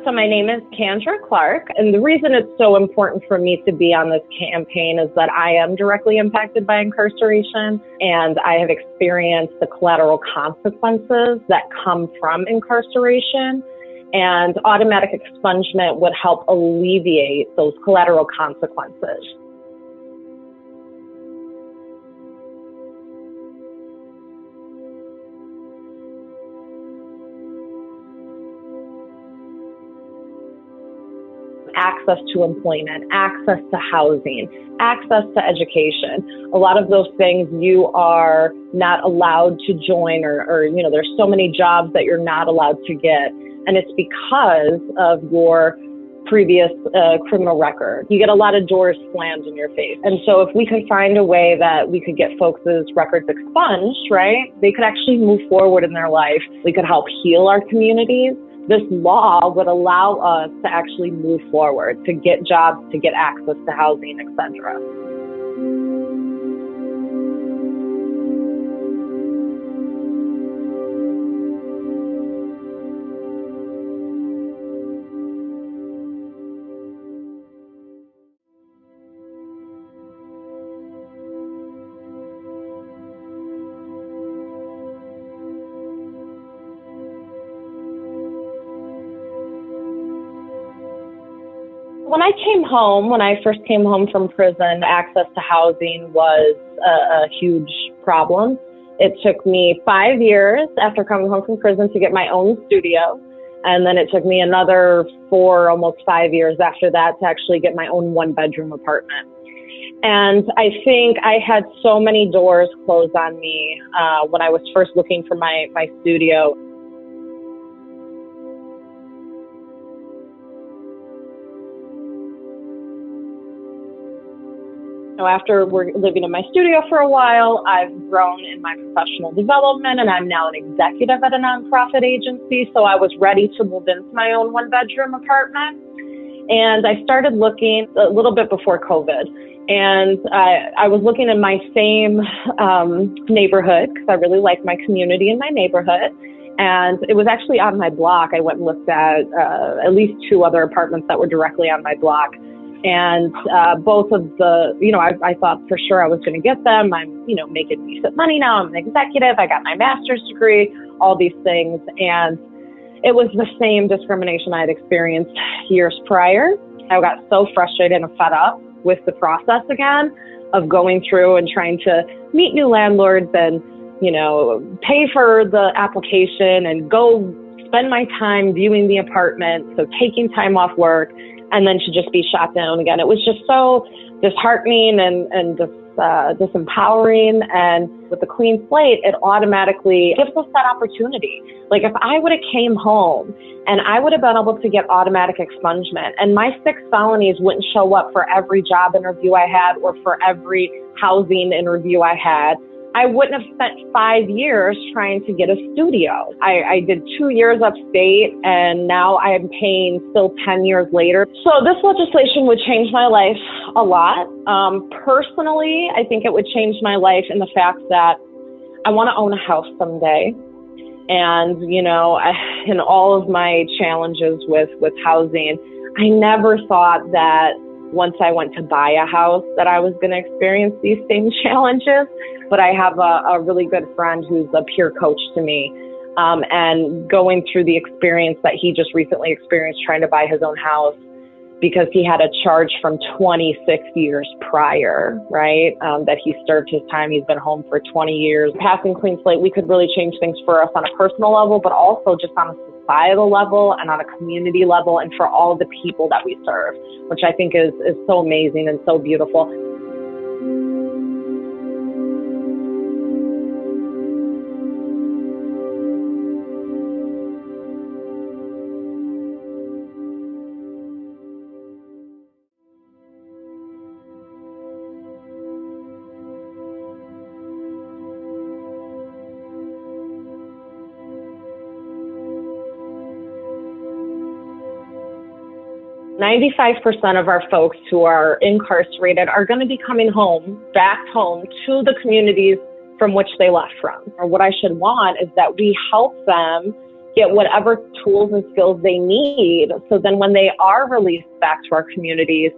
So my name is Kanda Clark, and the reason it's so important for me to be on this campaign is that I am directly impacted by incarceration, and I have experienced the collateral consequences that come from incarceration, and automatic expungement would help alleviate those collateral consequences. Access to employment, access to housing, access to education. A lot of those things you are not allowed to join or there's so many jobs that you're not allowed to get. And it's because of your previous criminal record. You get a lot of doors slammed in your face. And so if we could find a way that we could get folks' records expunged, right, they could actually move forward in their life. We could help heal our communities. This law would allow us to actually move forward, to get jobs, to get access to housing, etc. When I first came home from prison, access to housing was a huge problem. It took me 5 years after coming home from prison to get my own studio. And then it took me another 4, almost 5 years after that to actually get my own 1-bedroom apartment. And I think I had so many doors closed on me when I was first looking for my studio. So after we're living in my studio for a while, I've grown in my professional development, and I'm now an executive at a nonprofit agency. So I was ready to move into my own 1-bedroom apartment. And I started looking a little bit before COVID. And I was looking in my same neighborhood because I really like my community and my neighborhood. And it was actually on my block. I went and looked at least 2 other apartments that were directly on my block. And both of the, I thought for sure I was going to get them. I'm, making decent money now. I'm an executive. I got my master's degree, all these things. And it was the same discrimination I had experienced years prior. I got so frustrated and fed up with the process again of going through and trying to meet new landlords and, pay for the application and go spend my time viewing the apartment. So taking time off work. And then to just be shot down again. It was just so disheartening and disempowering. And with the Clean Slate, it automatically gives us that opportunity. Like if I would have came home and I would have been able to get automatic expungement and my 6 felonies wouldn't show up for every job interview I had or for every housing interview I had, I wouldn't have spent 5 years trying to get a studio. I did 2 years upstate, and now I am paying still 10 years later. So this legislation would change my life a lot. Personally, I think it would change my life in the fact that I want to own a house someday. And, in all of my challenges with housing, I never thought that once I went to buy a house that I was going to experience these same challenges. But I have a really good friend who's a peer coach to me. And going through the experience that he just recently experienced trying to buy his own house because he had a charge from 26 years prior, right? That he served his time. He's been home for 20 years. Passing Clean Slate, we could really change things for us on a personal level, but also just on a societal level and on a community level and for all the people that we serve, which I think is so amazing and so beautiful. 95% of our folks who are incarcerated are going to be coming home, back home to the communities from which they left from. Or what I should want is that we help them get whatever tools and skills they need. So then when they are released back to our communities,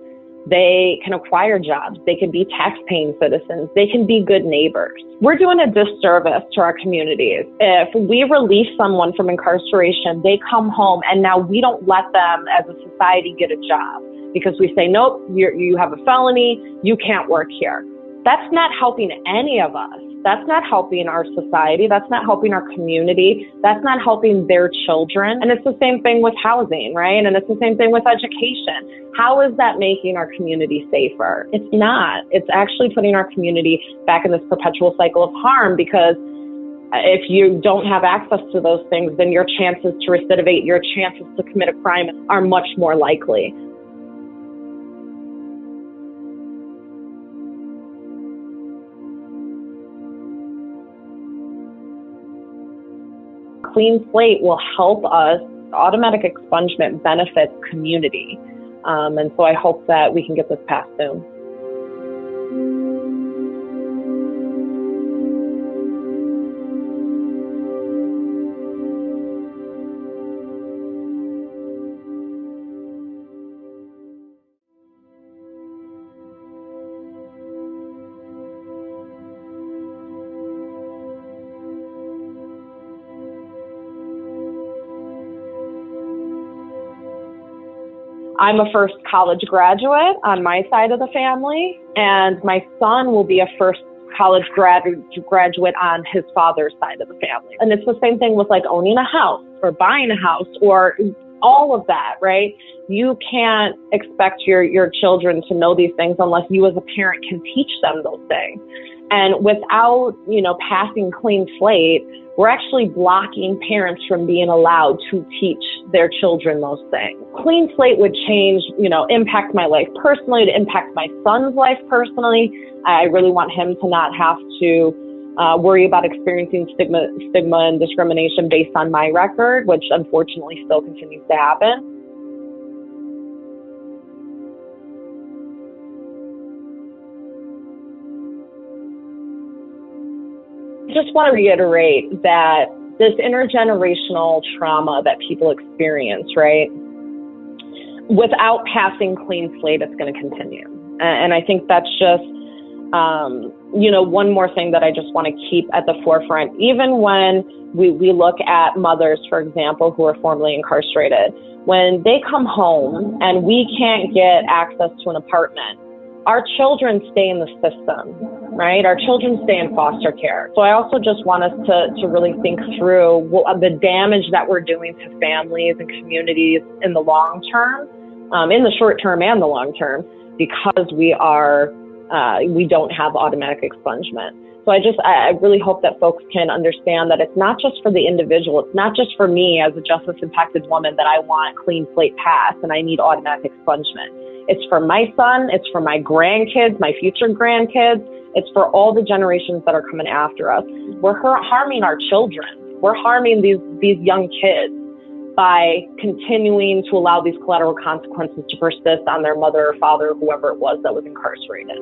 they can acquire jobs, they can be tax-paying citizens, they can be good neighbors. We're doing a disservice to our communities. If we release someone from incarceration, they come home and now we don't let them as a society get a job because we say, nope, you have a felony, you can't work here. That's not helping any of us. That's not helping our society. That's not helping our community. That's not helping their children. And it's the same thing with housing, right? And it's the same thing with education. How is that making our community safer? It's not. It's actually putting our community back in this perpetual cycle of harm, because if you don't have access to those things, then your chances to recidivate, your chances to commit a crime are much more likely. Clean Slate will help us. Automatic expungement benefits community. And so I hope that we can get this passed soon. I'm a first college graduate on my side of the family, and my son will be a first college graduate on his father's side of the family. And it's the same thing with like owning a house or buying a house or all of that, right? You can't expect your children to know these things unless you as a parent can teach them those things. And without, passing Clean Slate, we're actually blocking parents from being allowed to teach their children those things. Clean Slate would change, impact my life personally, to impact my son's life personally. I really want him to not have to worry about experiencing stigma and discrimination based on my record, which unfortunately still continues to happen. I just want to reiterate that this intergenerational trauma that people experience, right, without passing Clean Slate, it's going to continue. And I think that's just, one more thing that I just want to keep at the forefront. Even when we look at mothers, for example, who are formerly incarcerated, when they come home and we can't get access to an apartment, our children stay in the system, right? Our children stay in foster care. So I also just want us to really think through the damage that we're doing to families and communities in the long term, in the short term and the long term, because we don't have automatic expungement. So I really hope that folks can understand that it's not just for the individual. It's not just for me as a justice impacted woman that I want Clean Slate passed and I need automatic expungement. It's for my son, it's for my grandkids, my future grandkids, it's for all the generations that are coming after us. We're harming our children. We're harming these young kids by continuing to allow these collateral consequences to persist on their mother or father, whoever it was that was incarcerated.